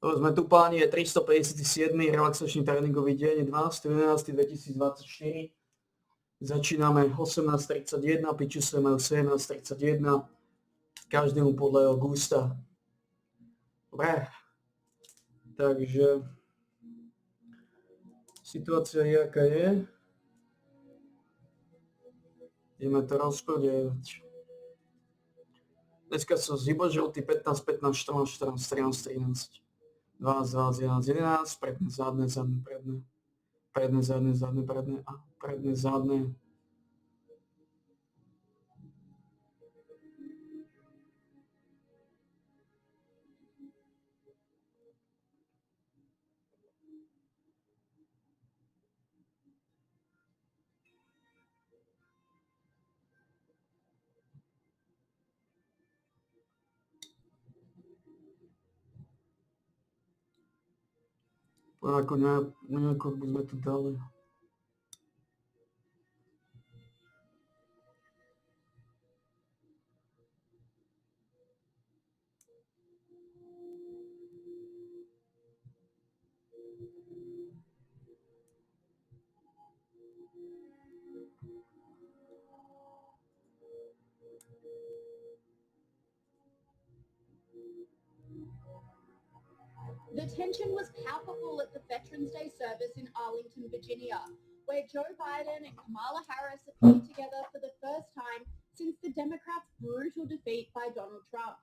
Sme tu, páni, je 357. relaxačný tréningový deň, 12.11.2024. Začíname 18.31, pričusujeme 17.31, každému podľa jeho gusta. Dobre, takže situácia je, aká je. Ideme to rozprodievať. Dneska som zvybožiltý 15, 15, 14, 14, 13, 13. 12, 11, 11, predné, zadné, zadné, predné. Predné, zadné, zadné, predné a predné, zadné. Nejako by sme tu dali. The tension was palpable at the Veterans Day service in Arlington, Virginia, where Joe Biden and Kamala Harris appeared together for the first time since the Democrats' brutal defeat by Donald Trump.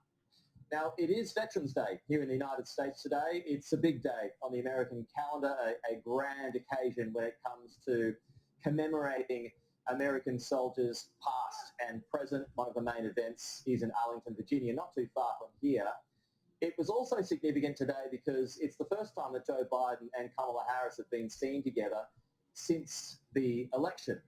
Now, it is Veterans Day here in the United States today. It's a big day on the American calendar, a grand occasion when it comes to commemorating American soldiers past and present. One of the main events is in Arlington, Virginia, not too far from here. It was also significant today because it's the first time that Joe Biden and Kamala Harris have been seen together since the election.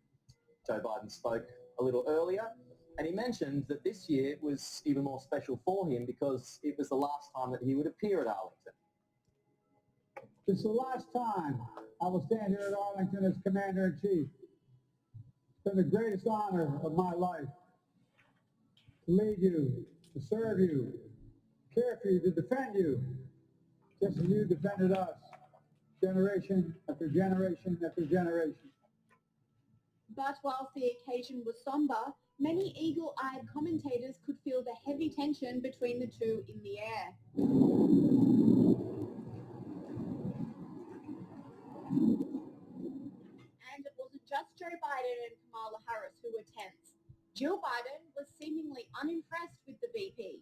Joe Biden spoke a little earlier, and he mentioned that this year was even more special for him because it was the last time that he would appear at Arlington. It's the last time I will stand here at Arlington as Commander-in-Chief. It's been the greatest honor of my life to lead you, to serve you, care for you, to defend you, just as you defended us, generation after generation after generation. But whilst the occasion was somber, many eagle-eyed commentators could feel the heavy tension between the two in the air. And it wasn't just Joe Biden and Kamala Harris who were tense. Jill Biden was seemingly unimpressed with the VP.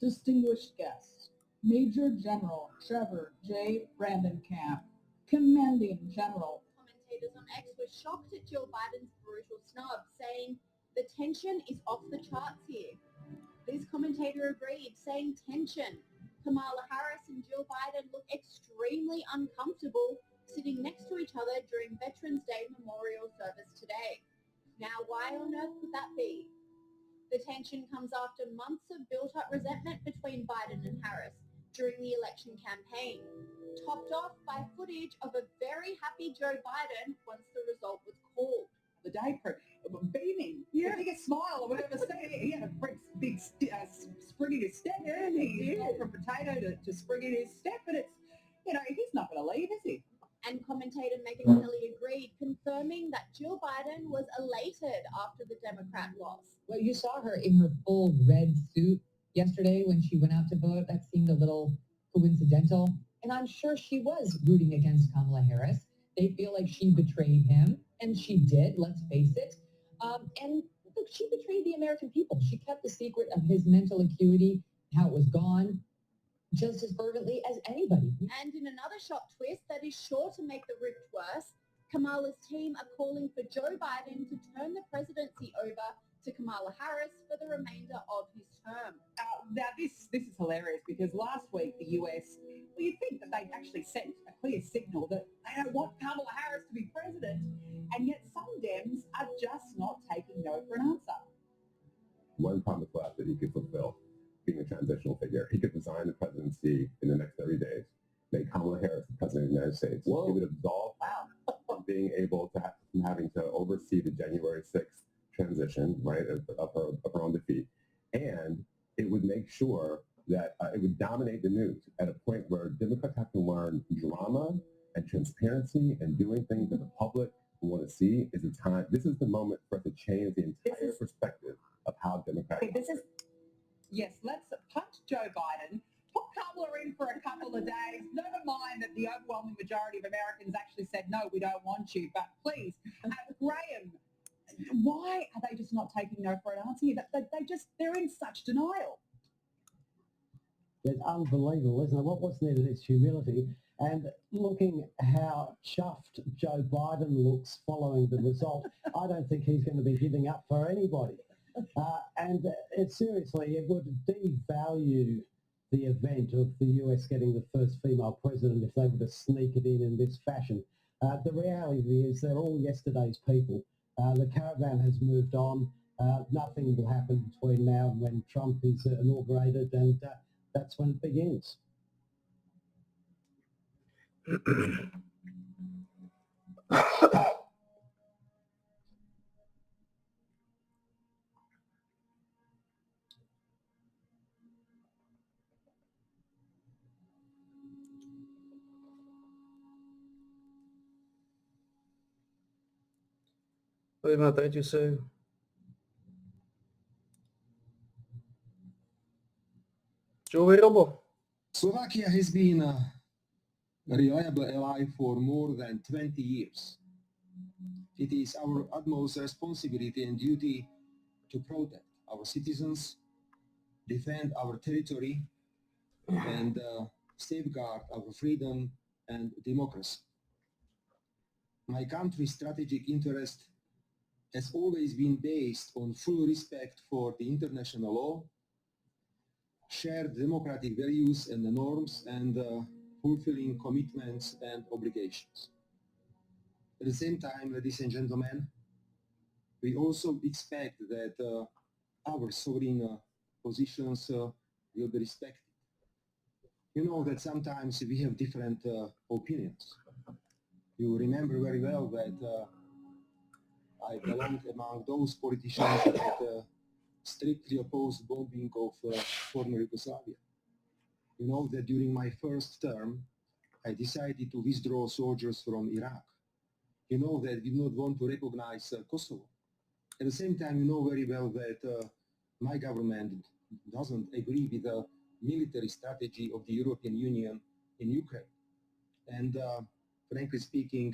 Distinguished guests, Major General Trevor J. Brandenkamp, Commanding General. Commentators on X were shocked at Jill Biden's brutal snub, saying the tension is off the charts here. This commentator agreed, saying tension. Kamala Harris and Jill Biden look extremely uncomfortable sitting next to each other during Veterans Day memorial service today. Now, why on earth would that be? The tension comes after months of built-up resentment between Biden and Harris during the election campaign, topped off by footage of a very happy Joe Biden once the result was called. The day beaming, the biggest smile I've ever seen. He had a big spring in his step. Yeah, he did. From potato to spring in his step, and it's, he's not going to leave, is he? And commentator Megyn Kelly agreed, confirming that Jill Biden was elated after the Democrat loss. Well, you saw her in her full red suit yesterday when she went out to vote. That seemed a little coincidental. And I'm sure she was rooting against Kamala Harris. They feel like she betrayed him, and she did, let's face it. And look, she betrayed the American people. She kept the secret of his mental acuity, how it was gone, just as fervently as anybody. And in another shock twist that is sure to make the rift worse, Kamala's team are calling for Joe Biden to turn the presidency over to Kamala Harris for the remainder of his term. Now, this is hilarious because last week the US, you'd think that they'd actually sent a clear signal that they don't want Kamala Harris to be president, and yet some Dems are just not taking no for an answer. One promise left that he could fulfill, being a transitional figure. He could resign the presidency in the next 30 days, make Kamala Harris the president of the United States. Whoa. He would absolve being able to from having to oversee the January 6th transition, right, of her own defeat. And it would make sure that it would dominate the news at a point where Democrats have to learn drama and transparency and doing things that the public want to see is a time. This is the moment for us to change the entire perspective of how Democrats. Yes, let's punt Joe Biden, put Kamala in for a couple of days. Never mind that the overwhelming majority of Americans actually said, no, we don't want you. But please, Graham, why are they just not taking no for an answer here? They're in such denial. It's unbelievable, isn't it? What's needed is humility. And looking how chuffed Joe Biden looks following the result, I don't think he's going to be giving up for anybody. And seriously, it would devalue the event of the US getting the first female president if they were to sneak it in this fashion. The reality is they're all yesterday's people. The caravan has moved on. Nothing will happen between now and when Trump is inaugurated, and that's when it begins. Poďme na tretiu sériu. Čo hovorí Robo? Slovakia has been a reliable ally for more than 20 years. It is our utmost responsibility and duty to protect our citizens, defend our territory, and safeguard our freedom and democracy. My country's strategic interest has always been based on full respect for the international law, shared democratic values and norms, and fulfilling commitments and obligations. At the same time, ladies and gentlemen, we also expect that our sovereign positions will be respected. You know that sometimes we have different opinions. You remember very well that I belonged among those politicians that strictly opposed bombing of former Yugoslavia. You know that during my first term, I decided to withdraw soldiers from Iraq. You know that we do not want to recognize Kosovo. At the same time, you know very well that my government doesn't agree with the military strategy of the European Union in Ukraine. And frankly speaking,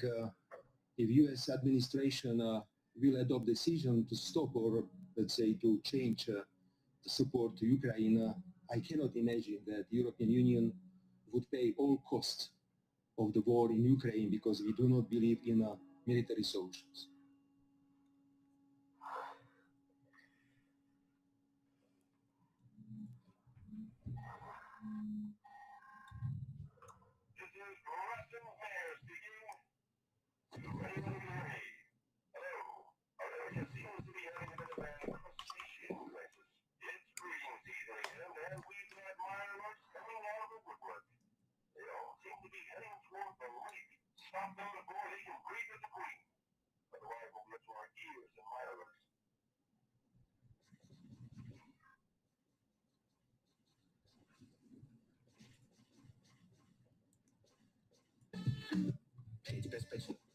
if U.S. administration will adopt decision to stop or, let's say, to change the support to Ukraine, I cannot imagine that the European Union would pay all costs of the war in Ukraine because we do not believe in military solutions.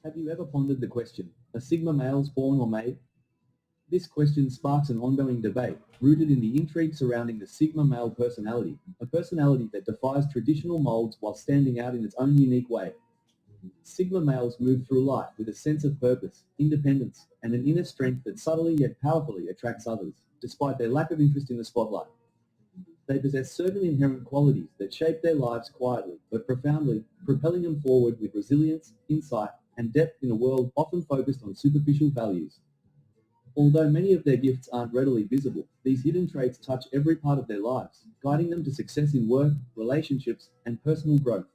Have you ever pondered the question, are Sigma males born or made? This question sparks an ongoing debate rooted in the intrigue surrounding the Sigma male personality, a personality that defies traditional molds while standing out in its own unique way. Sigma males move through life with a sense of purpose, independence, and an inner strength that subtly yet powerfully attracts others, despite their lack of interest in the spotlight. They possess certain inherent qualities that shape their lives quietly but profoundly, propelling them forward with resilience, insight, and depth in a world often focused on superficial values. Although many of their gifts aren't readily visible, these hidden traits touch every part of their lives, guiding them to success in work, relationships, and personal growth.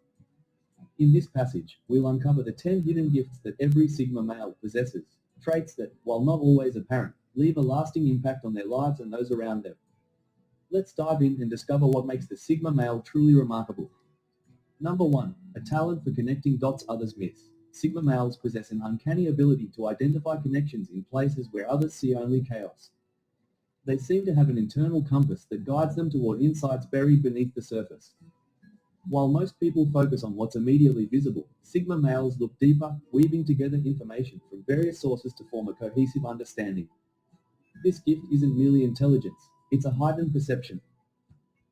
In this passage, we'll uncover the 10 hidden gifts that every Sigma male possesses, traits that, while not always apparent, leave a lasting impact on their lives and those around them. Let's dive in and discover what makes the Sigma male truly remarkable. Number 1, a talent for connecting dots others miss. Sigma males possess an uncanny ability to identify connections in places where others see only chaos. They seem to have an internal compass that guides them toward insights buried beneath the surface. While most people focus on what's immediately visible, Sigma males look deeper, weaving together information from various sources to form a cohesive understanding. This gift isn't merely intelligence, it's a heightened perception.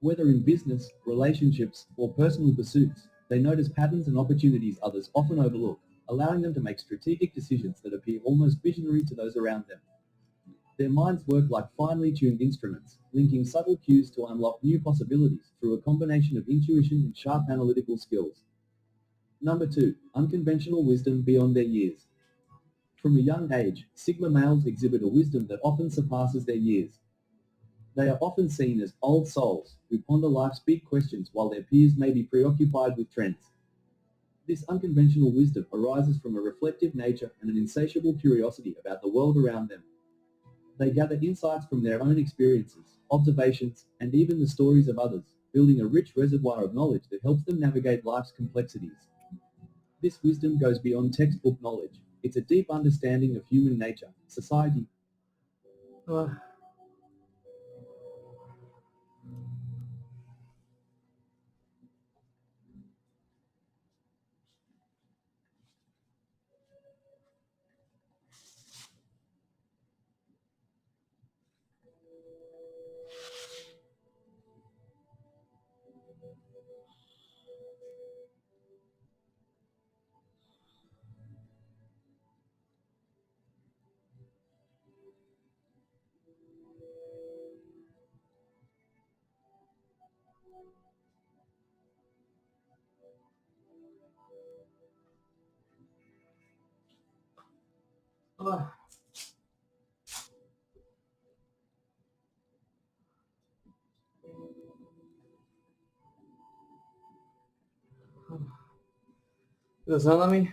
Whether in business, relationships, or personal pursuits, they notice patterns and opportunities others often overlook, allowing them to make strategic decisions that appear almost visionary to those around them. Their minds work like finely tuned instruments, linking subtle cues to unlock new possibilities through a combination of intuition and sharp analytical skills. Number 2, unconventional wisdom beyond their years. From a young age, Sigma males exhibit a wisdom that often surpasses their years. They are often seen as old souls who ponder life's big questions while their peers may be preoccupied with trends. This unconventional wisdom arises from a reflective nature and an insatiable curiosity about the world around them. They gather insights from their own experiences, observations, and even the stories of others, building a rich reservoir of knowledge that helps them navigate life's complexities. This wisdom goes beyond textbook knowledge. It's a deep understanding of human nature, society. Za nami.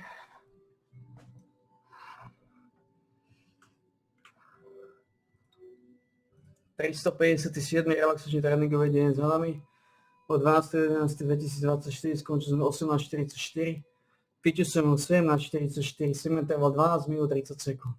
...357. relaxačný tréningový deň za nami. O 12.11.2024 skončili sme 18.44. Piču som 7 na 44, 7 trval 12 minút 30 sekúnd.